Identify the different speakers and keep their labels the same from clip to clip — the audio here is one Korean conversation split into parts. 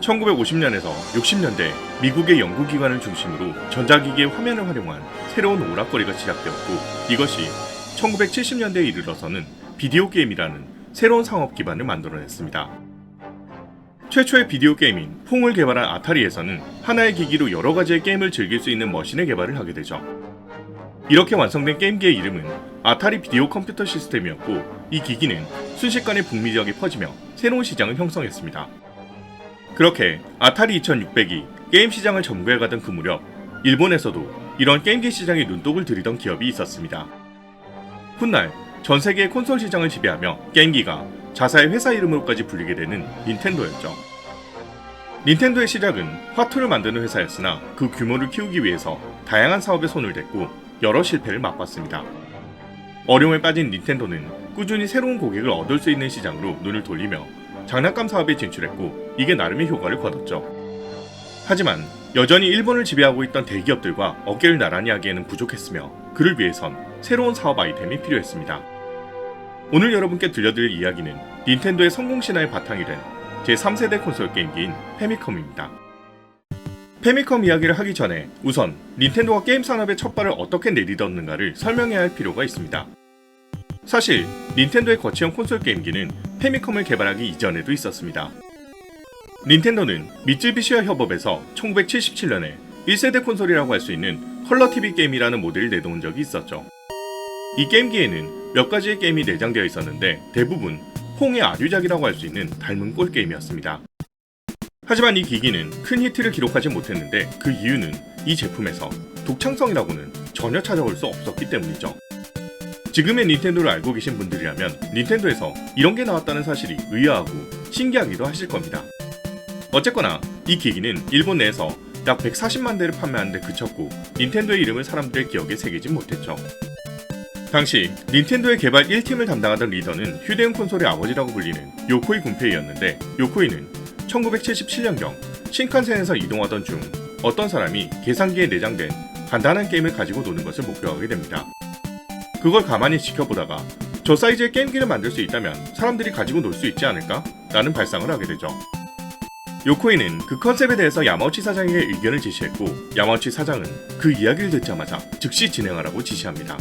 Speaker 1: 1950년에서 60년대 미국의 연구기관을 중심으로 전자기기의 화면을 활용한 새로운 오락거리가 시작되었고, 이것이 1970년대에 이르러서는 비디오 게임이라는 새로운 상업 기반을 만들어냈습니다. 최초의 비디오 게임인 퐁을 개발한 아타리에서는 하나의 기기로 여러 가지의 게임을 즐길 수 있는 머신의 개발을 하게 되죠. 이렇게 완성된 게임기의 이름은 아타리 비디오 컴퓨터 시스템이었고, 이 기기는 순식간에 북미 지역에 퍼지며 새로운 시장을 형성했습니다. 그렇게 아타리 2600이 게임 시장을 점거해가던 그 무렵, 일본에서도 이런 게임기 시장에 눈독을 들이던 기업이 있었습니다. 훗날 전 세계의 콘솔 시장을 지배하며 게임기가 자사의 회사 이름으로까지 불리게 되는 닌텐도였죠. 닌텐도의 시작은 화투를 만드는 회사였으나 그 규모를 키우기 위해서 다양한 사업에 손을 댔고 여러 실패를 맛봤습니다. 어려움에 빠진 닌텐도는 꾸준히 새로운 고객을 얻을 수 있는 시장으로 눈을 돌리며 장난감 사업에 진출했고, 이게 나름의 효과를 거뒀죠. 하지만 여전히 일본을 지배하고 있던 대기업들과 어깨를 나란히 하기에는 부족했으며, 그를 위해선 새로운 사업 아이템이 필요했습니다. 오늘 여러분께 들려드릴 이야기는 닌텐도의 성공 신화의 바탕이 된 제3세대 콘솔 게임기인 패미컴입니다. 패미컴 이야기를 하기 전에 우선 닌텐도가 게임 산업의 첫 발을 어떻게 내딛었는가를 설명해야 할 필요가 있습니다. 사실 닌텐도의 거치형 콘솔 게임기는 패미컴을 개발하기 이전에도 있었습니다. 닌텐도는 미쯔비시와 협업해서 1977년에 1세대 콘솔이라고 할 수 있는 컬러 TV 게임이라는 모델을 내놓은 적이 있었죠. 이 게임기에는 몇 가지의 게임이 내장되어 있었는데 대부분 퐁의 아류작이라고 할 수 있는 닮은 꼴 게임이었습니다. 하지만 이 기기는 큰 히트를 기록하지 못했는데 그 이유는 이 제품에서 독창성이라고는 전혀 찾아올 수 없었기 때문이죠. 지금의 닌텐도를 알고 계신 분들이라면 닌텐도에서 이런 게 나왔다는 사실이 의아하고 신기하기도 하실 겁니다. 어쨌거나 이 기기는 일본 내에서 약 140만 대를 판매하는 데 그쳤고, 닌텐도의 이름을 사람들의 기억에 새기진 못했죠. 당시 닌텐도의 개발 1팀을 담당하던 리더는 휴대용 콘솔의 아버지라고 불리는 요코이 군페이였는데, 요코이는 1977년경 신칸센에서 이동하던 중 어떤 사람이 계산기에 내장된 간단한 게임을 가지고 노는 것을 목격하게 됩니다. 그걸 가만히 지켜보다가 저 사이즈의 게임기를 만들 수 있다면 사람들이 가지고 놀 수 있지 않을까? 라는 발상을 하게 되죠. 요코이는 그 컨셉에 대해서 야마우치 사장에게 의견을 제시했고, 야마우치 사장은 그 이야기를 듣자마자 즉시 진행하라고 지시합니다.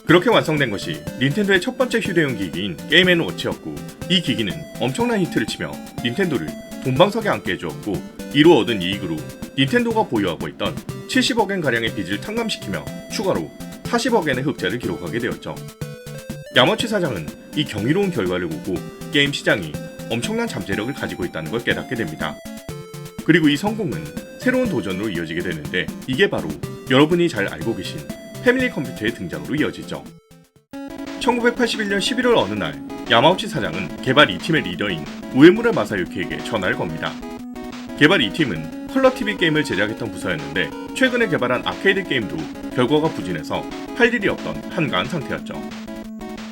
Speaker 1: 그렇게 완성된 것이 닌텐도의 첫 번째 휴대용 기기인 게임 앤 워치였고, 이 기기는 엄청난 히트를 치며 닌텐도를 돈방석에 앉게 해주었고, 이로 얻은 이익으로 닌텐도가 보유하고 있던 70억엔 가량의 빚을 탕감시키며 추가로 40억엔의 흑자를 기록하게 되었죠. 야마우치 사장은 이 경이로운 결과를 보고 게임 시장이 엄청난 잠재력을 가지고 있다는 걸 깨닫게 됩니다. 그리고 이 성공은 새로운 도전으로 이어지게 되는데, 이게 바로 여러분이 잘 알고 계신 패밀리 컴퓨터의 등장으로 이어지죠. 1981년 11월 어느 날 야마우치 사장은 개발 2팀의 리더인 우에무라 마사유키에게 전화를 겁니다. 개발 2팀은 컬러 TV 게임을 제작했던 부서였는데, 최근에 개발한 아케이드 게임도 결과가 부진해서 할 일이 없던 한가한 상태였죠.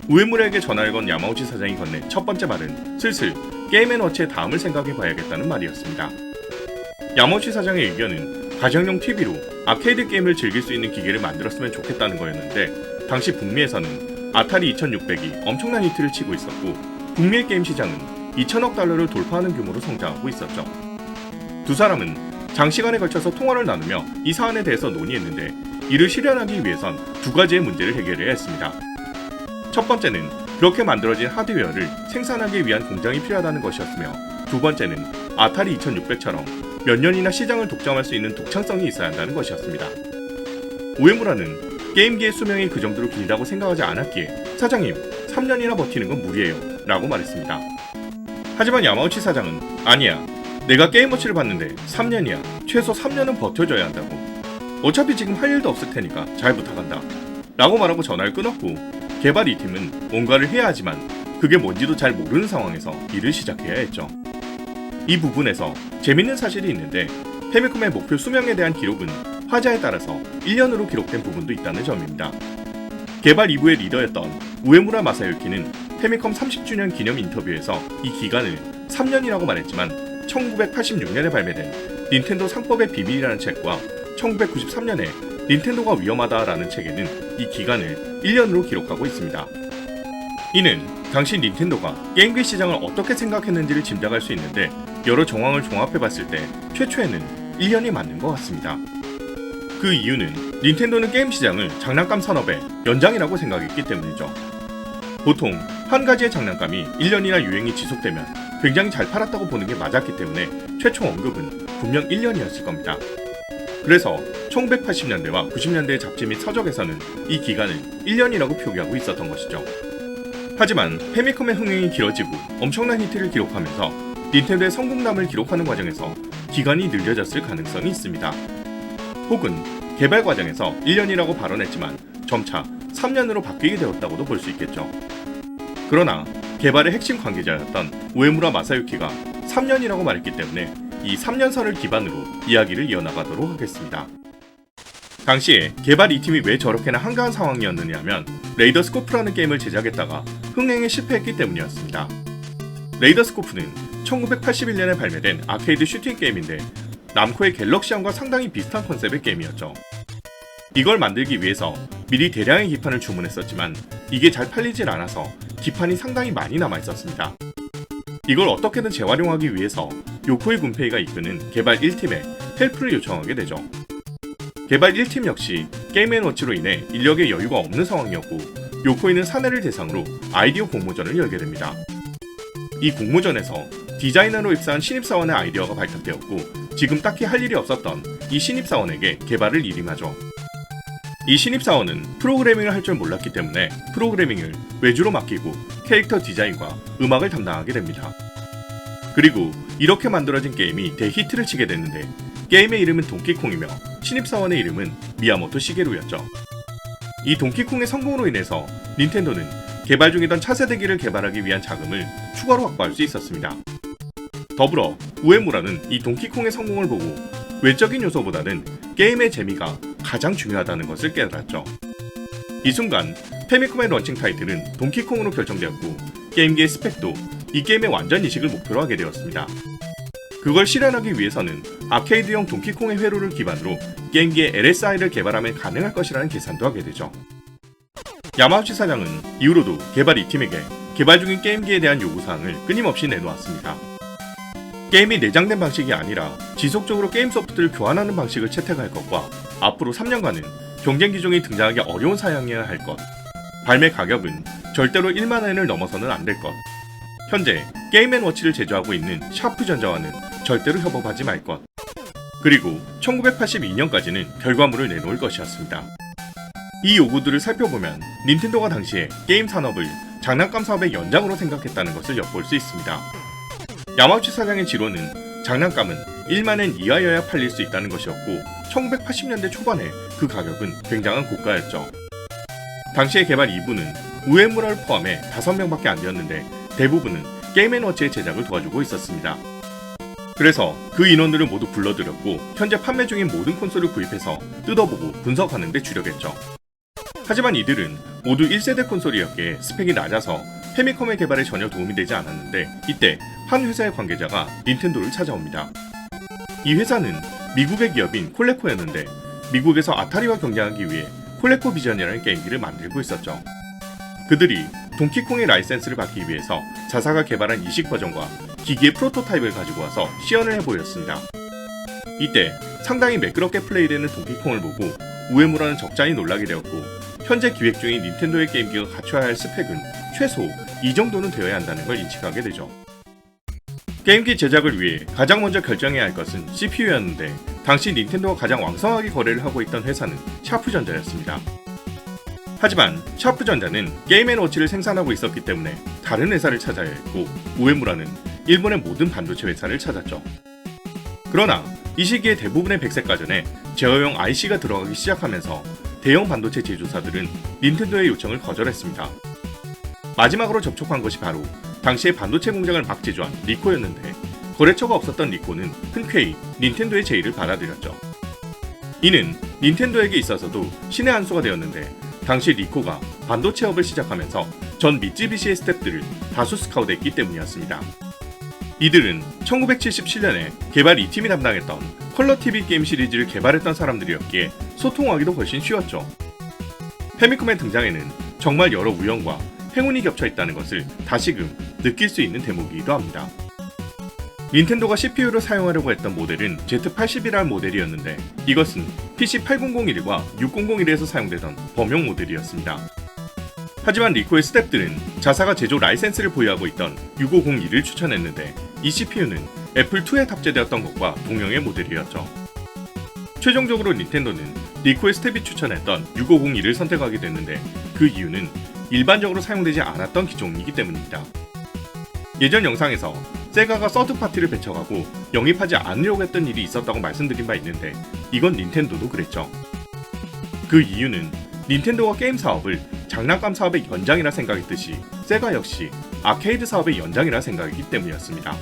Speaker 1: 우에무라에게 전화를 건 야마우치 사장이 건넨 첫 번째 말은 슬슬 게임 앤 워치의 다음을 생각해봐야겠다는 말이었습니다. 야마우치 사장의 의견은 가정용 TV로 아케이드 게임을 즐길 수 있는 기계를 만들었으면 좋겠다는 거였는데, 당시 북미에서는 아타리 2600이 엄청난 히트를 치고 있었고, 북미의 게임 시장은 2천억 달러를 돌파하는 규모로 성장하고 있었죠. 두 사람은 장시간에 걸쳐서 통화를 나누며 이 사안에 대해서 논의했는데, 이를 실현하기 위해선 두 가지의 문제를 해결해야 했습니다. 첫 번째는 그렇게 만들어진 하드웨어를 생산하기 위한 공장이 필요하다는 것이었으며, 두 번째는 아타리 2600처럼 몇 년이나 시장을 독점할 수 있는 독창성이 있어야 한다는 것이었습니다. 우에무라는 게임기의 수명이 그 정도로 길다고 생각하지 않았기에 사장님, 3년이나 버티는 건 무리예요 라고 말했습니다. 하지만 야마우치 사장은 아니야, 내가 게임워치를 봤는데 3년이야, 최소 3년은 버텨줘야 한다고. 어차피 지금 할 일도 없을 테니까 잘 부탁한다 라고 말하고 전화를 끊었고, 개발 2팀은 뭔가를 해야 하지만 그게 뭔지도 잘 모르는 상황에서 일을 시작해야 했죠. 이 부분에서 재밌는 사실이 있는데, 패미컴의 목표 수명에 대한 기록은 화자에 따라서 1년으로 기록된 부분도 있다는 점입니다. 개발 2부의 리더였던 우에무라 마사유키는 패미컴 30주년 기념 인터뷰에서 이 기간을 3년이라고 말했지만, 1986년에 발매된 닌텐도 상법의 비밀이라는 책과 1993년에 닌텐도가 위험하다라는 책에는 이 기간을 1년으로 기록하고 있습니다. 이는 당시 닌텐도가 게임기 시장을 어떻게 생각했는지를 짐작할 수 있는데, 여러 정황을 종합해봤을 때 최초에는 1년이 맞는 것 같습니다. 그 이유는 닌텐도는 게임 시장을 장난감 산업의 연장이라고 생각했기 때문이죠. 보통 한 가지의 장난감이 1년이나 유행이 지속되면 굉장히 잘 팔았다고 보는 게 맞았기 때문에 최초 언급은 분명 1년이었을 겁니다. 그래서 1980년대와 90년대의 잡지 및 서적에서는 이 기간을 1년이라고 표기하고 있었던 것이죠. 하지만 페미컴의 흥행이 길어지고 엄청난 히트를 기록하면서 닌텐도의 성공담을 기록하는 과정에서 기간이 늘려졌을 가능성이 있습니다. 혹은 개발 과정에서 1년이라고 발언했지만 점차 3년으로 바뀌게 되었다고도 볼 수 있겠죠. 그러나 개발의 핵심 관계자였던 우에무라 마사유키가 3년이라고 말했기 때문에 이 3년설을 기반으로 이야기를 이어나가도록 하겠습니다. 당시에 개발 2팀이 왜 저렇게나 한가한 상황이었느냐 하면 레이더 스코프라는 게임을 제작했다가 흥행에 실패했기 때문이었습니다. 레이더 스코프는 1981년에 발매된 아케이드 슈팅 게임인데 남코의 갤럭시안과 상당히 비슷한 컨셉의 게임이었죠. 이걸 만들기 위해서 미리 대량의 기판을 주문했었지만 이게 잘 팔리질 않아서 기판이 상당히 많이 남아있었습니다. 이걸 어떻게든 재활용하기 위해서 요코이 군페이가 이끄는 개발 1팀에 헬프를 요청하게 되죠. 개발 1팀 역시 게임 앤 워치로 인해 인력의 여유가 없는 상황이었고 요코이는 사내를 대상으로 아이디어 공모전을 열게 됩니다. 이 공모전에서 디자이너로 입사한 신입사원의 아이디어가 발탁되었고 지금 딱히 할 일이 없었던 이 신입사원에게 개발을 일임하죠. 이 신입사원은 프로그래밍을 할 줄 몰랐기 때문에 프로그래밍을 외주로 맡기고 캐릭터 디자인과 음악을 담당하게 됩니다. 그리고 이렇게 만들어진 게임이 대히트를 치게 됐는데 게임의 이름은 동키콩이며 신입사원의 이름은 미야모토 시게루였죠. 이 동키콩의 성공으로 인해서 닌텐도는 개발 중이던 차세대기를 개발하기 위한 자금을 추가로 확보할 수 있었습니다. 더불어 우에무라는 이 동키콩의 성공을 보고 외적인 요소보다는 게임의 재미가 가장 중요하다는 것을 깨달았죠. 이 순간 페미컴의 런칭 타이틀은 동키콩으로 결정되었고 게임기의 스펙도 이 게임의 완전 이식을 목표로 하게 되었습니다. 그걸 실현하기 위해서는 아케이드형 동키콩의 회로를 기반으로 게임기의 LSI를 개발하면 가능할 것이라는 계산도 하게 되죠. 야마우치 사장은 이후로도 개발 2팀에게 개발 중인 게임기에 대한 요구사항을 끊임없이 내놓았습니다. 게임이 내장된 방식이 아니라 지속적으로 게임 소프트를 교환하는 방식을 채택할 것과 앞으로 3년간은 경쟁 기종이 등장하기 어려운 사양이어야 할 것, 발매 가격은 절대로 1만엔을 넘어서는 안 될 것, 현재 게임 앤 워치를 제조하고 있는 샤프전자와는 절대로 협업하지 말 것, 그리고 1982년까지는 결과물을 내놓을 것이었습니다. 이 요구들을 살펴보면 닌텐도가 당시에 게임 산업을 장난감 사업의 연장으로 생각했다는 것을 엿볼 수 있습니다. 야마우치 사장의 지론은 장난감은 1만엔 이하여야 팔릴 수 있다는 것이었고 1980년대 초반에 그 가격은 굉장한 고가였죠. 당시의 개발 2부는 우에무라를 포함해 5명밖에 안 되었는데 대부분은 게임 앤 워치의 제작을 도와주고 있었습니다. 그래서 그 인원들을 모두 불러들였고 현재 판매 중인 모든 콘솔을 구입해서 뜯어보고 분석하는 데 주력했죠. 하지만 이들은 모두 1세대 콘솔이었기에 스펙이 낮아서 페미컴의 개발에 전혀 도움이 되지 않았는데 이때 한 회사의 관계자가 닌텐도를 찾아옵니다. 이 회사는 미국의 기업인 콜레코였는데 미국에서 아타리와 경쟁하기 위해 콜레코 비전이라는 게임기를 만들고 있었죠. 그들이 동키콩의 라이센스를 받기 위해서 자사가 개발한 이식 버전과 기기의 프로토타입을 가지고 와서 시연을 해보였습니다. 이때 상당히 매끄럽게 플레이되는 동키콩을 보고 우에무라는 적잖이 놀라게 되었고 현재 기획 중인 닌텐도의 게임기가 갖춰야 할 스펙은 최소 이 정도는 되어야 한다는 걸 인식하게 되죠. 게임기 제작을 위해 가장 먼저 결정해야 할 것은 CPU였는데 당시 닌텐도가 가장 왕성하게 거래를 하고 있던 회사는 샤프전자였습니다. 하지만 샤프전자는 게임 앤 워치를 생산하고 있었기 때문에 다른 회사를 찾아야 했고 우에무라는 일본의 모든 반도체 회사를 찾았죠. 그러나 이 시기에 대부분의 백색 가전에 제어용 IC가 들어가기 시작하면서 대형 반도체 제조사들은 닌텐도의 요청을 거절했습니다. 마지막으로 접촉한 것이 바로 당시의 반도체 공장을 막 제조한 리코였는데 거래처가 없었던 리코는 흔쾌히 닌텐도의 제의를 받아들였죠. 이는 닌텐도에게 있어서도 신의 한 수가 되었는데 당시 리코가 반도체업을 시작하면서 전 미쯔비시의 스태프들을 다수 스카우트했기 때문이었습니다. 이들은 1977년에 개발 2팀이 담당했던 컬러TV 게임 시리즈를 개발했던 사람들이었기에 소통하기도 훨씬 쉬웠죠. 페미컴의 등장에는 정말 여러 우연과 행운이 겹쳐 있다는 것을 다시금 느낄 수 있는 대목이기도 합니다. 닌텐도가 CPU를 사용하려고 했던 모델은 Z80이라는 모델이었는데 이것은 PC8001과 6001에서 사용되던 범용 모델이었습니다. 하지만 리코의 스탭들은 자사가 제조 라이센스를 보유하고 있던 6501을 추천했는데 이 CPU는 애플2에 탑재되었던 것과 동형의 모델이었죠. 최종적으로 닌텐도는 리코의 스텝이 추천했던 6501을 선택하게 됐는데 그 이유는 일반적으로 사용되지 않았던 기종이기 때문입니다. 예전 영상에서 세가가 서드파티를 배척하고 영입하지 않으려고 했던 일이 있었다고 말씀드린 바 있는데 이건 닌텐도도 그랬죠. 그 이유는 닌텐도가 게임 사업을 장난감 사업의 연장이라 생각했듯이 세가 역시 아케이드 사업의 연장이라 생각했기 때문이었습니다.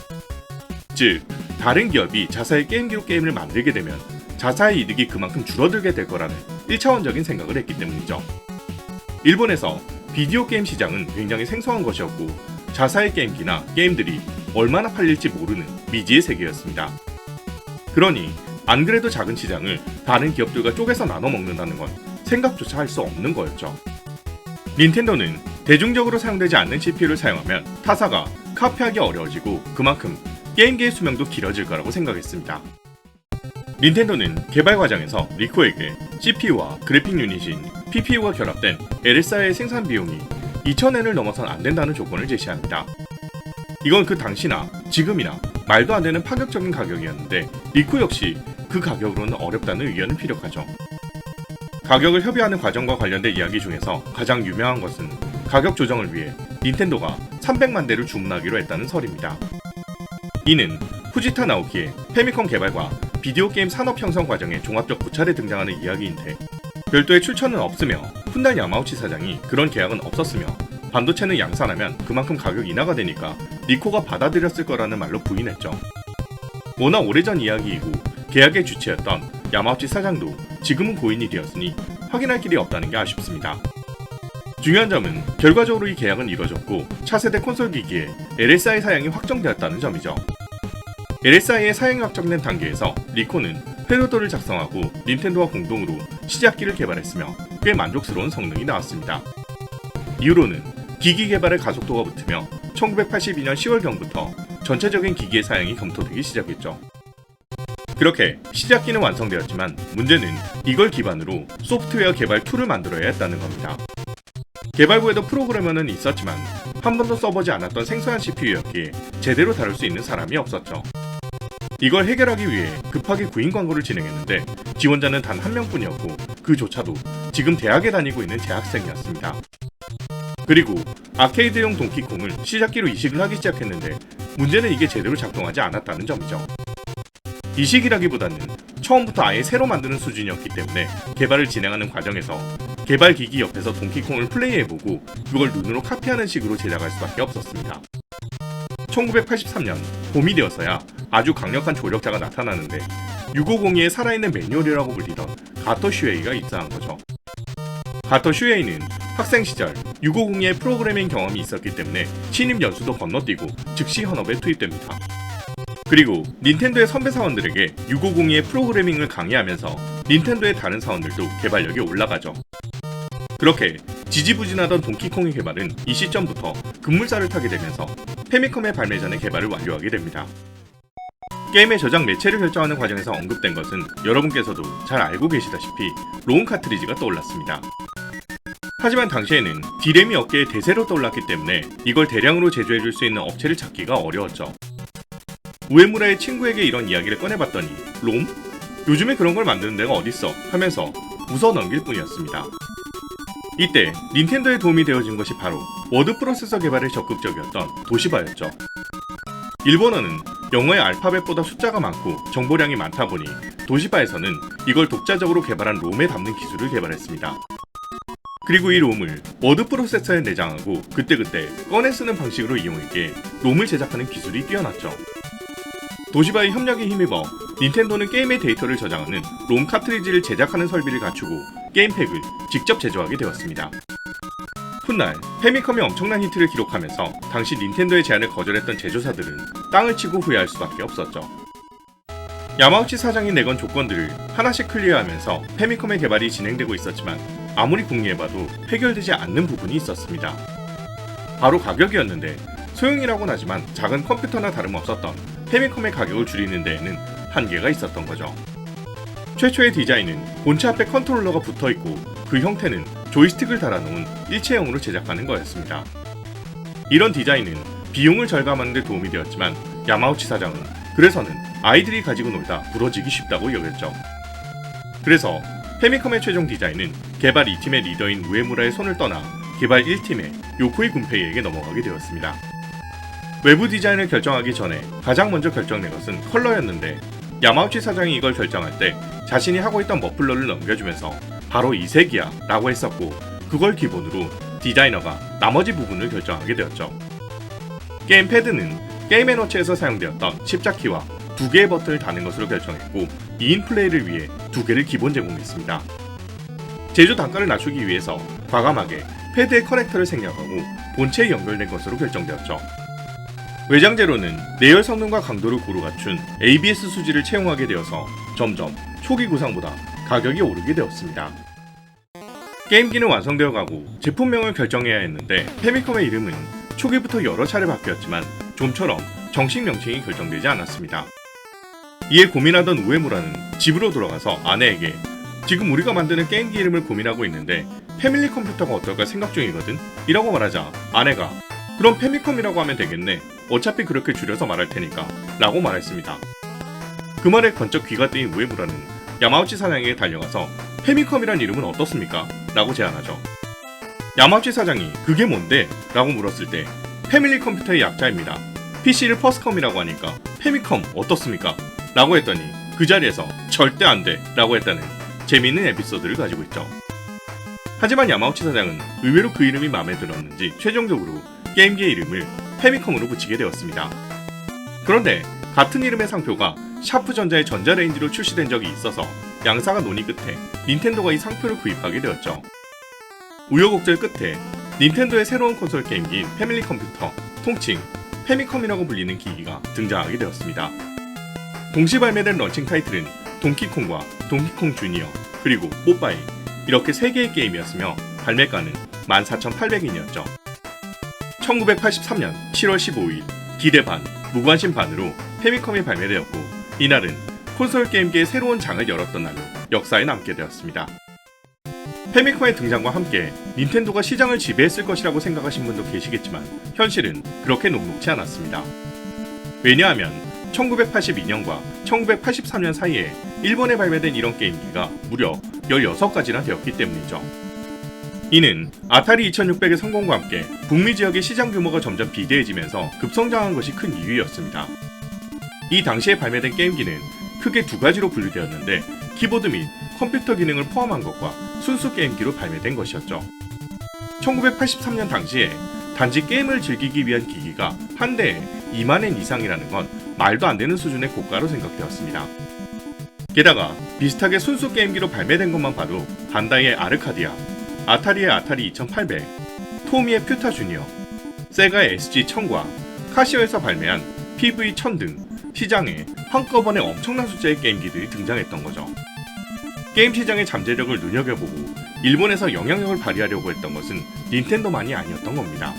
Speaker 1: 즉, 다른 기업이 자사의 게임기로 게임을 만들게 되면 자사의 이득이 그만큼 줄어들게 될 거라는 1차원적인 생각을 했기 때문이죠. 일본에서 비디오 게임 시장은 굉장히 생소한 것이었고 자사의 게임기나 게임들이 얼마나 팔릴지 모르는 미지의 세계였습니다. 그러니 안 그래도 작은 시장을 다른 기업들과 쪼개서 나눠 먹는다는 건 생각조차 할 수 없는 거였죠. 닌텐도는 대중적으로 사용되지 않는 CPU를 사용하면 타사가 카피하기 어려워지고 그만큼 게임기의 수명도 길어질 거라고 생각했습니다. 닌텐도는 개발 과정에서 리코에게 CPU와 그래픽 유닛인 PPU가 결합된 LSI의 생산 비용이 2,000엔을 넘어선 안 된다는 조건을 제시합니다. 이건 그 당시나 지금이나 말도 안 되는 파격적인 가격이었는데 리코 역시 그 가격으로는 어렵다는 의견을 피력하죠. 가격을 협의하는 과정과 관련된 이야기 중에서 가장 유명한 것은 가격 조정을 위해 닌텐도가 300만 대를 주문하기로 했다는 설입니다. 이는 후지타 나오키의 패미컴 개발과 비디오 게임 산업 형성 과정에 종합적 고찰에 등장하는 이야기인데 별도의 출처는 없으며 훗날 야마우치 사장이 그런 계약은 없었으며 반도체는 양산하면 그만큼 가격 인하가 되니까 리코가 받아들였을 거라는 말로 부인했죠. 워낙 오래전 이야기이고 계약의 주체였던 야마우치 사장도 지금은 고인이 되었으니 확인할 길이 없다는 게 아쉽습니다. 중요한 점은 결과적으로 이 계약은 이뤄졌고 차세대 콘솔 기기에 LSI 사양이 확정되었다는 점이죠. LSI의 사양이 확정된 단계에서 리코는 회로도를 작성하고 닌텐도와 공동으로 시작기를 개발했으며 꽤 만족스러운 성능이 나왔습니다. 이후로는 기기 개발의 가속도가 붙으며 1982년 10월경부터 전체적인 기기의 사양이 검토되기 시작했죠. 그렇게 시작기는 완성되었지만 문제는 이걸 기반으로 소프트웨어 개발 툴을 만들어야 했다는 겁니다. 개발부에도 프로그래머는 있었지만 한 번도 써보지 않았던 생소한 CPU였기에 제대로 다룰 수 있는 사람이 없었죠. 이걸 해결하기 위해 급하게 구인 광고를 진행했는데 지원자는 단 한 명뿐이었고 그조차도 지금 대학에 다니고 있는 재학생이었습니다. 그리고 아케이드용 동키콩을 시작기로 이식을 하기 시작했는데 문제는 이게 제대로 작동하지 않았다는 점이죠. 이식이라기보다는 처음부터 아예 새로 만드는 수준이었기 때문에 개발을 진행하는 과정에서 개발 기기 옆에서 동키콩을 플레이해보고 그걸 눈으로 카피하는 식으로 제작할 수밖에 없었습니다. 1983년 봄이 되어서야 아주 강력한 조력자가 나타나는데 6502의 살아있는 매뉴얼이라고 불리던 가토 슈에이가 입사한 거죠. 가토 슈에이는 학생 시절 6502의 프로그래밍 경험이 있었기 때문에 신입 연수도 건너뛰고 즉시 현업에 투입됩니다. 그리고 닌텐도의 선배 사원들에게 6502의 프로그래밍을 강의하면서 닌텐도의 다른 사원들도 개발력이 올라가죠. 그렇게 지지부진하던 동키콩의 개발은 이 시점부터 급물살을 타게 되면서 패미컴의 발매 전에 개발을 완료하게 됩니다. 게임의 저장 매체를 결정하는 과정에서 언급된 것은 여러분께서도 잘 알고 계시다시피 롬 카트리지가 떠올랐습니다. 하지만 당시에는 디램이 업계의 대세로 떠올랐기 때문에 이걸 대량으로 제조해줄 수 있는 업체를 찾기가 어려웠죠. 우에무라의 친구에게 이런 이야기를 꺼내봤더니 롬? 요즘에 그런 걸 만드는 데가 어딨어? 하면서 웃어 넘길 뿐이었습니다. 이때 닌텐도에 도움이 되어준 것이 바로 워드 프로세서 개발에 적극적이었던 도시바였죠. 일본어는 영어의 알파벳보다 숫자가 많고 정보량이 많다 보니 도시바에서는 이걸 독자적으로 개발한 롬에 담는 기술을 개발했습니다. 그리고 이 롬을 워드 프로세서에 내장하고 그때그때 꺼내 쓰는 방식으로 이용했기에 롬을 제작하는 기술이 뛰어났죠. 도시바의 협력에 힘입어 닌텐도는 게임의 데이터를 저장하는 롬 카트리지를 제작하는 설비를 갖추고 게임팩을 직접 제조하게 되었습니다. 훗날 패미컴이 엄청난 히트를 기록하면서 당시 닌텐도의 제안을 거절했던 제조사들은 땅을 치고 후회할 수밖에 없었죠. 야마우치 사장이 내건 조건들을 하나씩 클리어하면서 패미컴의 개발이 진행되고 있었지만 아무리 궁리해봐도 해결되지 않는 부분이 있었습니다. 바로 가격이었는데 소형이라고는 하지만 작은 컴퓨터나 다름없었던 페미컴의 가격을 줄이는 데에는 한계가 있었던 거죠. 최초의 디자인은 본체 앞에 컨트롤러가 붙어있고 그 형태는 조이스틱을 달아놓은 일체형으로 제작하는 거였습니다. 이런 디자인은 비용을 절감하는 데 도움이 되었지만 야마우치 사장은 그래서는 아이들이 가지고 놀다 부러지기 쉽다고 여겼죠. 그래서 페미컴의 최종 디자인은 개발 2팀의 리더인 우에무라의 손을 떠나 개발 1팀의 요코이 군페이에게 넘어가게 되었습니다. 외부 디자인을 결정하기 전에 가장 먼저 결정된 것은 컬러였는데 야마우치 사장이 이걸 결정할 때 자신이 하고 있던 머플러를 넘겨주면서 바로 이 색이야 라고 했었고, 그걸 기본으로 디자이너가 나머지 부분을 결정하게 되었죠. 게임 패드는 게임 앤 워치에서 사용되었던 십자키와 2개의 버튼을 다는 것으로 결정했고 2인 플레이를 위해 2개를 기본 제공했습니다. 제조 단가를 낮추기 위해서 과감하게 패드의 커넥터를 생략하고 본체에 연결된 것으로 결정되었죠. 외장재로는 내열 성능과 강도를 고루 갖춘 ABS 수지를 채용하게 되어서 점점 초기 구상보다 가격이 오르게 되었습니다. 게임기는 완성되어 가고 제품명을 결정해야 했는데 페미컴의 이름은 초기부터 여러 차례 바뀌었지만 좀처럼 정식 명칭이 결정되지 않았습니다. 이에 고민하던 우에무라는 집으로 돌아가서 아내에게 지금 우리가 만드는 게임기 이름을 고민하고 있는데 패밀리 컴퓨터가 어떨까 생각 중이거든? 이라고 말하자 아내가 그럼 페미컴이라고 하면 되겠네. 어차피 그렇게 줄여서 말할 테니까 라고 말했습니다. 그 말에 번쩍 귀가 뜨인 우에무라는 야마우치 사장에게 달려가서 페미컴이란 이름은 어떻습니까? 라고 제안하죠. 야마우치 사장이 그게 뭔데? 라고 물었을 때 패밀리 컴퓨터의 약자입니다. PC를 퍼스컴이라고 하니까 페미컴 어떻습니까? 라고 했더니 그 자리에서 절대 안 돼! 라고 했다는 재미있는 에피소드를 가지고 있죠. 하지만 야마우치 사장은 의외로 그 이름이 마음에 들었는지 최종적으로 게임기의 이름을 페미컴으로 붙이게 되었습니다. 그런데 같은 이름의 상표가 샤프전자의 전자레인지로 출시된 적이 있어서 양사가 논의 끝에 닌텐도가 이 상표를 구입하게 되었죠. 우여곡절 끝에 닌텐도의 새로운 콘솔 게임기인 패밀리 컴퓨터, 통칭 페미컴이라고 불리는 기기가 등장하게 되었습니다. 동시 발매된 런칭 타이틀은 동키콩과 동키콩 주니어, 그리고 뽀빠이 이렇게 3개의 게임이었으며 발매가는 14,800엔이었죠. 1983년 7월 15일 기대 반, 무관심 반으로 페미컴이 발매되었고 이날은 콘솔 게임기의 새로운 장을 열었던 날로 역사에 남게 되었습니다. 페미컴의 등장과 함께 닌텐도가 시장을 지배했을 것이라고 생각하신 분도 계시겠지만 현실은 그렇게 녹록지 않았습니다. 왜냐하면 1982년과 1983년 사이에 일본에 발매된 이런 게임기가 무려 16가지나 되었기 때문이죠. 이는 아타리 2600의 성공과 함께 북미 지역의 시장 규모가 점점 비대해지면서 급성장한 것이 큰 이유였습니다. 이 당시에 발매된 게임기는 크게 2가지로 분류되었는데 키보드 및 컴퓨터 기능을 포함한 것과 순수 게임기로 발매된 것이었죠. 1983년 당시에 단지 게임을 즐기기 위한 기기가 한 대에 2만엔 이상이라는 건 말도 안 되는 수준의 고가로 생각되었습니다. 게다가 비슷하게 순수 게임기로 발매된 것만 봐도 반다이의 아르카디아, 아타리의 아타리 2800, 토미의 퓨타 주니어, 세가의 SG-1000과 카시오에서 발매한 PV-1000 등 시장에 한꺼번에 엄청난 숫자의 게임기들이 등장했던 거죠. 게임 시장의 잠재력을 눈여겨보고 일본에서 영향력을 발휘하려고 했던 것은 닌텐도만이 아니었던 겁니다.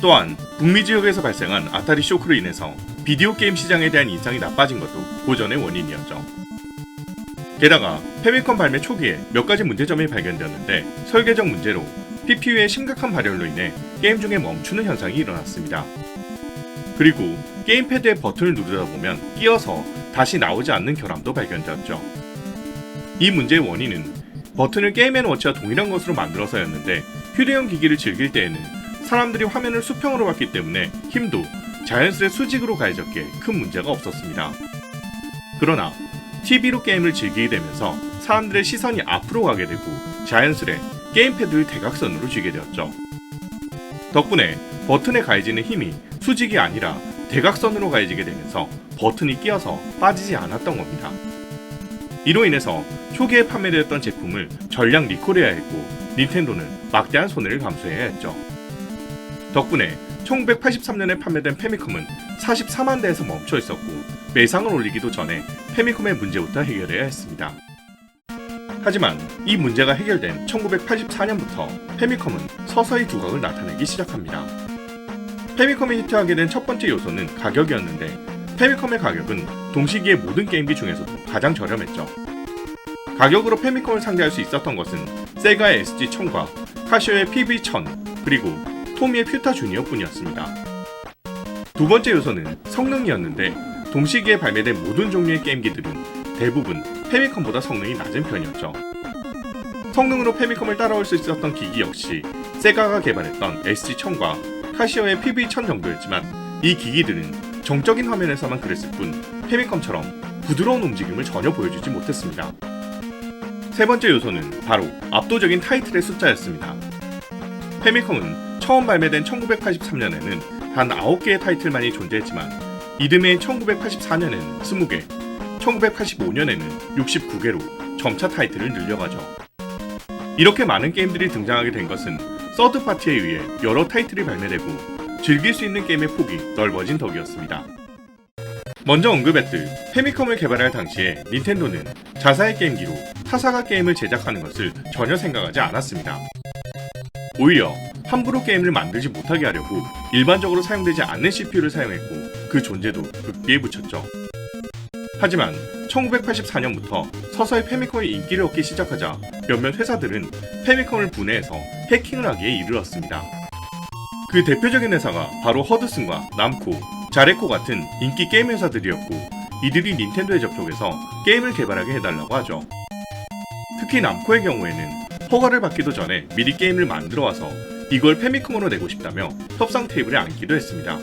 Speaker 1: 또한 북미 지역에서 발생한 아타리 쇼크로 인해서 비디오 게임 시장에 대한 인상이 나빠진 것도 고전의 원인이었죠. 게다가 페미컴 발매 초기에 몇 가지 문제점이 발견되었는데 설계적 문제로 PPU의 심각한 발열로 인해 게임 중에 멈추는 현상이 일어났습니다. 그리고 게임패드의 버튼을 누르다 보면 끼어서 다시 나오지 않는 결함도 발견되었죠. 이 문제의 원인은 버튼을 게임 앤 워치와 동일한 것으로 만들어서였는데 휴대용 기기를 즐길 때에는 사람들이 화면을 수평으로 봤기 때문에 힘도 자연스레 수직으로 가해졌기에 큰 문제가 없었습니다. 그러나 TV로 게임을 즐기게 되면서 사람들의 시선이 앞으로 가게 되고 자연스레 게임패드를 대각선으로 쥐게 되었죠. 덕분에 버튼에 가해지는 힘이 수직이 아니라 대각선으로 가해지게 되면서 버튼이 끼어서 빠지지 않았던 겁니다. 이로 인해서 초기에 판매되었던 제품을 전량 리콜해야 했고 닌텐도는 막대한 손해를 감수해야 했죠. 덕분에 1983년에 판매된 페미컴은 44만 대에서 멈춰 있었고 매상을 올리기도 전에 페미컴의 문제부터 해결해야 했습니다. 하지만 이 문제가 해결된 1984년부터 페미컴은 서서히 두각을 나타내기 시작합니다. 페미컴이 히트하게 된 첫 번째 요소는 가격이었는데 페미컴의 가격은 동시기의 모든 게임기 중에서도 가장 저렴했죠. 가격으로 페미컴을 상대할 수 있었던 것은 세가의 SG-1000과 카시오의 PV-1000 그리고 토미의 퓨타 주니어 뿐이었습니다. 두 번째 요소는 성능이었는데 동시기에 발매된 모든 종류의 게임기들은 대부분 페미컴보다 성능이 낮은 편이었죠. 성능으로 페미컴을 따라올 수 있었던 기기 역시 세가가 개발했던 SG-1000과 카시오의 PV-1000 정도였지만 이 기기들은 정적인 화면에서만 그랬을 뿐 페미컴처럼 부드러운 움직임을 전혀 보여주지 못했습니다. 세 번째 요소는 바로 압도적인 타이틀의 숫자였습니다. 페미컴은 처음 발매된 1983년에는 단 9개의 타이틀만이 존재했지만 이듬해 1984년에는 20개, 1985년에는 69개로 점차 타이틀을 늘려가죠. 이렇게 많은 게임들이 등장하게 된 것은 서드파티에 의해 여러 타이틀이 발매되고 즐길 수 있는 게임의 폭이 넓어진 덕이었습니다. 먼저 언급했듯 페미컴을 개발할 당시에 닌텐도는 자사의 게임기로 타사가 게임을 제작하는 것을 전혀 생각하지 않았습니다. 오히려 함부로 게임을 만들지 못하게 하려고 일반적으로 사용되지 않는 CPU를 사용했고 그 존재도 극비에 붙였죠. 하지만 1984년부터 서서히 페미컴이 인기를 얻기 시작하자 몇몇 회사들은 페미컴을 분해해서 해킹을 하기에 이르렀습니다. 그 대표적인 회사가 바로 허드슨과 남코, 자레코 같은 인기 게임 회사들이었고 이들이 닌텐도에 접촉해서 게임을 개발하게 해달라고 하죠. 특히 남코의 경우에는 허가를 받기도 전에 미리 게임을 만들어와서 이걸 페미컴으로 내고 싶다며 협상 테이블에 앉기도 했습니다.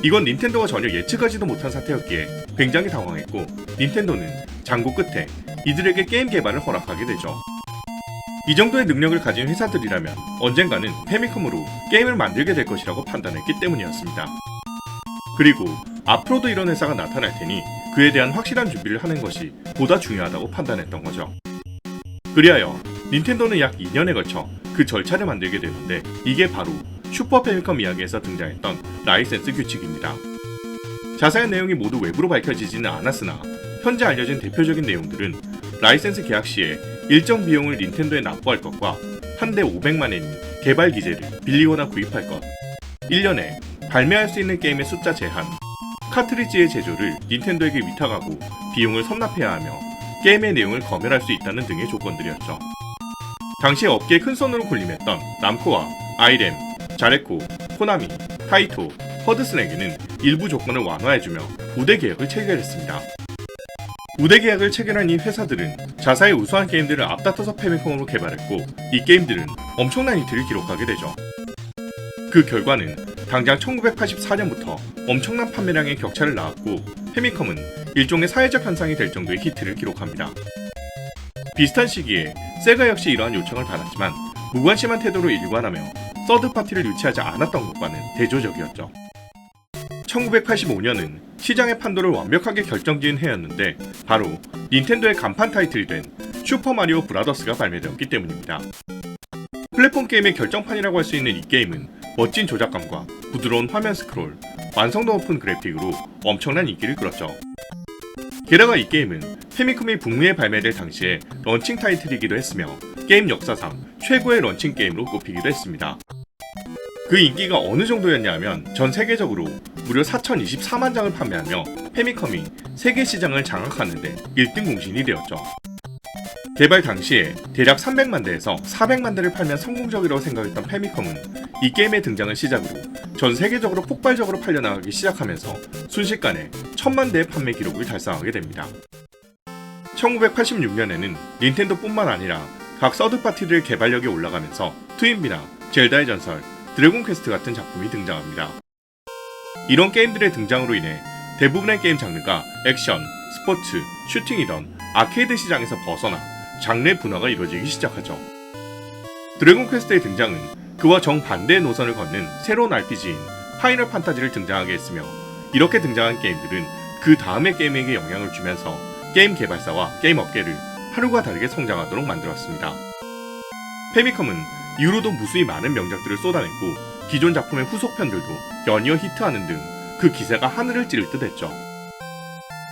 Speaker 1: 이건 닌텐도가 전혀 예측하지도 못한 사태였기에 굉장히 당황했고 닌텐도는 장고 끝에 이들에게 게임 개발을 허락하게 되죠. 이 정도의 능력을 가진 회사들이라면 언젠가는 페미컴으로 게임을 만들게 될 것이라고 판단했기 때문이었습니다. 그리고 앞으로도 이런 회사가 나타날 테니 그에 대한 확실한 준비를 하는 것이 보다 중요하다고 판단했던 거죠. 그리하여 닌텐도는 약 2년에 걸쳐 그 절차를 만들게 되는데 이게 바로 슈퍼 페미컴 이야기에서 등장했던 라이센스 규칙입니다. 자세한 내용이 모두 외부로 밝혀지지는 않았으나 현재 알려진 대표적인 내용들은 라이센스 계약 시에 일정 비용을 닌텐도에 납부할 것과 한 대 500만엔인 개발 기재를 빌리거나 구입할 것, 1년에 발매할 수 있는 게임의 숫자 제한, 카트리지의 제조를 닌텐도에게 위탁하고 비용을 선납해야 하며 게임의 내용을 검열할 수 있다는 등의 조건들이었죠. 당시 업계에 큰 손으로 군림했던 남코와 아이렘, 자레코, 코나미, 타이토, 허드슨에게는 일부 조건을 완화해주며 우대 계약을 체결했습니다. 우대 계약을 체결한 이 회사들은 자사의 우수한 게임들을 앞다퉈서 페미컴으로 개발했고 이 게임들은 엄청난 히트를 기록하게 되죠. 그 결과는 당장 1984년부터 엄청난 판매량의 격차를 낳았고 페미컴은 일종의 사회적 현상이 될 정도의 히트를 기록합니다. 비슷한 시기에 세가 역시 이러한 요청을 받았지만 무관심한 태도로 일관하며 서드파티를 유치하지 않았던 것과는 대조적이었죠. 1985년은 시장의 판도를 완벽하게 결정지은 해였는데 바로 닌텐도의 간판 타이틀이 된 슈퍼마리오 브라더스가 발매되었기 때문입니다. 플랫폼 게임의 결정판이라고 할 수 있는 이 게임은 멋진 조작감과 부드러운 화면 스크롤, 완성도 높은 그래픽으로 엄청난 인기를 끌었죠. 게다가 이 게임은 페미컴이 북미에 발매될 당시에 런칭 타이틀이기도 했으며 게임 역사상 최고의 런칭 게임으로 꼽히기도 했습니다. 그 인기가 어느 정도였냐 하면 전 세계적으로 무려 4,024만 장을 판매하며 페미컴이 세계 시장을 장악하는데 1등 공신이 되었죠. 개발 당시에 대략 300만 대에서 400만 대를 팔면 성공적이라고 생각했던 페미컴은 이 게임의 등장을 시작으로 전 세계적으로 폭발적으로 팔려나가기 시작하면서 순식간에 1000만 대의 판매 기록을 달성하게 됩니다. 1986년에는 닌텐도뿐만 아니라 각 서드파티들의 개발력이 올라가면서 트윈비나 젤다의 전설, 드래곤 퀘스트 같은 작품이 등장합니다. 이런 게임들의 등장으로 인해 대부분의 게임 장르가 액션, 스포츠, 슈팅이던 아케이드 시장에서 벗어나 장르의 분화가 이루어지기 시작하죠. 드래곤 퀘스트의 등장은 그와 정반대의 노선을 걷는 새로운 RPG인 파이널 판타지를 등장하게 했으며 이렇게 등장한 게임들은 그 다음의 게임에게 영향을 주면서 게임 개발사와 게임 업계를 하루가 다르게 성장하도록 만들었습니다. 페미컴은 이후로도 무수히 많은 명작들을 쏟아냈고 기존 작품의 후속편들도 연이어 히트하는 등 그 기세가 하늘을 찌를 듯 했죠.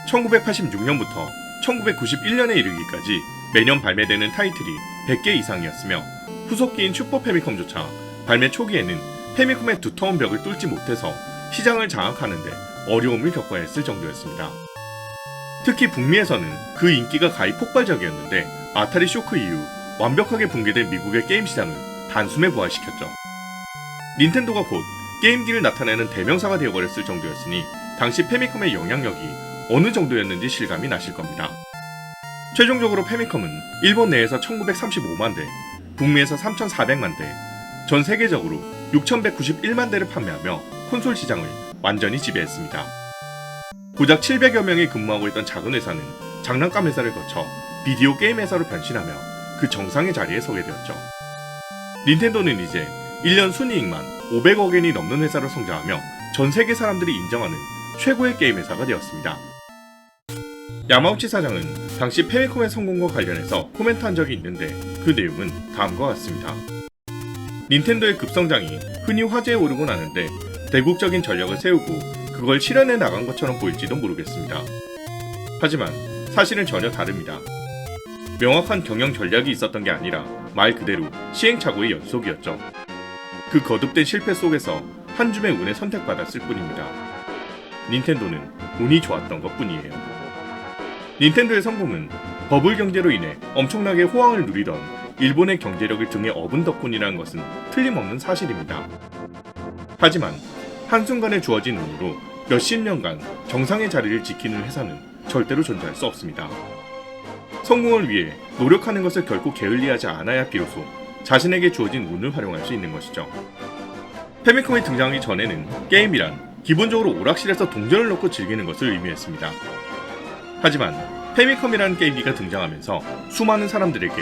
Speaker 1: 1986년부터 1991년에 이르기까지 매년 발매되는 타이틀이 100개 이상이었으며 후속기인 슈퍼 페미컴조차 발매 초기에는 페미컴의 두터운 벽을 뚫지 못해서 시장을 장악하는데 어려움을 겪어야 했을 정도였습니다. 특히 북미에서는 그 인기가 가히 폭발적이었는데 아타리 쇼크 이후 완벽하게 붕괴된 미국의 게임 시장을 단숨에 부활시켰죠. 닌텐도가 곧 게임기를 나타내는 대명사가 되어버렸을 정도였으니 당시 페미컴의 영향력이 어느 정도였는지 실감이 나실 겁니다. 최종적으로 페미컴은 일본 내에서 1935만 대, 북미에서 3,400만 대, 전 세계적으로 6,191만 대를 판매하며 콘솔 시장을 완전히 지배했습니다. 고작 700여 명이 근무하고 있던 작은 회사는 장난감 회사를 거쳐 비디오 게임 회사로 변신하며 그 정상의 자리에 서게 되었죠. 닌텐도는 이제 1년 순이익만 500억엔이 넘는 회사로 성장하며 전 세계 사람들이 인정하는 최고의 게임 회사가 되었습니다. 야마우치 사장은 당시 페미컴의 성공과 관련해서 코멘트한 적이 있는데 그 내용은 다음과 같습니다. 닌텐도의 급성장이 흔히 화제에 오르곤 하는데 대국적인 전략을 세우고 그걸 실현해 나간 것처럼 보일지도 모르겠습니다. 하지만 사실은 전혀 다릅니다. 명확한 경영 전략이 있었던 게 아니라 말 그대로 시행착오의 연속이었죠. 그 거듭된 실패 속에서 한 줌의 운에 선택받았을 뿐입니다. 닌텐도는 운이 좋았던 것 뿐이에요. 닌텐도의 성공은 버블 경제로 인해 엄청나게 호황을 누리던 일본의 경제력을 등에 업은 덕분이라는 것은 틀림없는 사실입니다. 하지만 한순간에 주어진 운으로 몇십 년간 정상의 자리를 지키는 회사는 절대로 존재할 수 없습니다. 성공을 위해 노력하는 것을 결코 게을리하지 않아야 비로소 자신에게 주어진 운을 활용할 수 있는 것이죠. 페미컴이 등장하기 전에는 게임이란 기본적으로 오락실에서 동전을 넣고 즐기는 것을 의미했습니다. 하지만 페미컴이라는 게임기가 등장하면서 수많은 사람들에게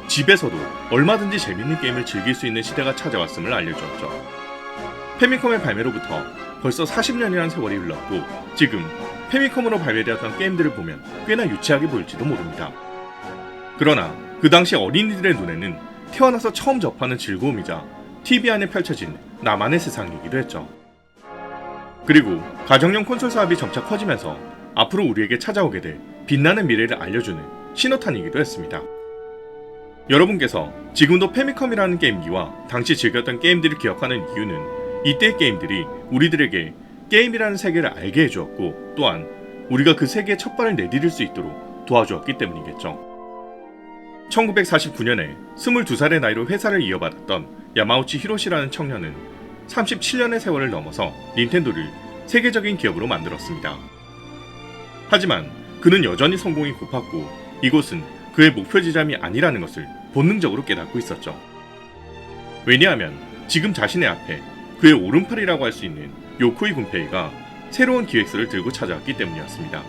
Speaker 1: 집에서도 얼마든지 재밌는 게임을 즐길 수 있는 시대가 찾아왔음을 알려주었죠. 페미컴의 발매로부터 벌써 40년이라는 세월이 흘렀고 지금 페미컴으로 발매되었던 게임들을 보면 꽤나 유치하게 보일지도 모릅니다. 그러나 그 당시 어린이들의 눈에는 태어나서 처음 접하는 즐거움이자 TV 안에 펼쳐진 나만의 세상이기도 했죠. 그리고 가정용 콘솔 사업이 점차 커지면서 앞으로 우리에게 찾아오게 될 빛나는 미래를 알려주는 신호탄이기도 했습니다. 여러분께서 지금도 페미컴이라는 게임기와 당시 즐겼던 게임들을 기억하는 이유는 이때의 게임들이 우리들에게 게임이라는 세계를 알게 해주었고 또한 우리가 그 세계에 첫 발을 내디딜 수 있도록 도와주었기 때문이겠죠. 1949년에 22살의 나이로 회사를 이어받았던 야마우치 히로시라는 청년은 37년의 세월을 넘어서 닌텐도를 세계적인 기업으로 만들었습니다. 하지만 그는 여전히 성공이 고팠고 이곳은 그의 목표 지점이 아니라는 것을 본능적으로 깨닫고 있었죠. 왜냐하면 지금 자신의 앞에 그의 오른팔이라고 할 수 있는 요코이 군페이가 새로운 기획서를 들고 찾아왔기 때문이었습니다.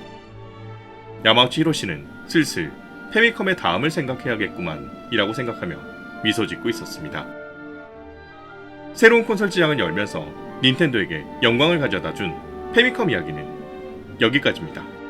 Speaker 1: 야마우치 히로시는 슬슬 페미컴의 다음을 생각해야겠구만 이라고 생각하며 미소 짓고 있었습니다. 새로운 콘솔 시장을 열면서 닌텐도에게 영광을 가져다 준 페미컴 이야기는 여기까지입니다.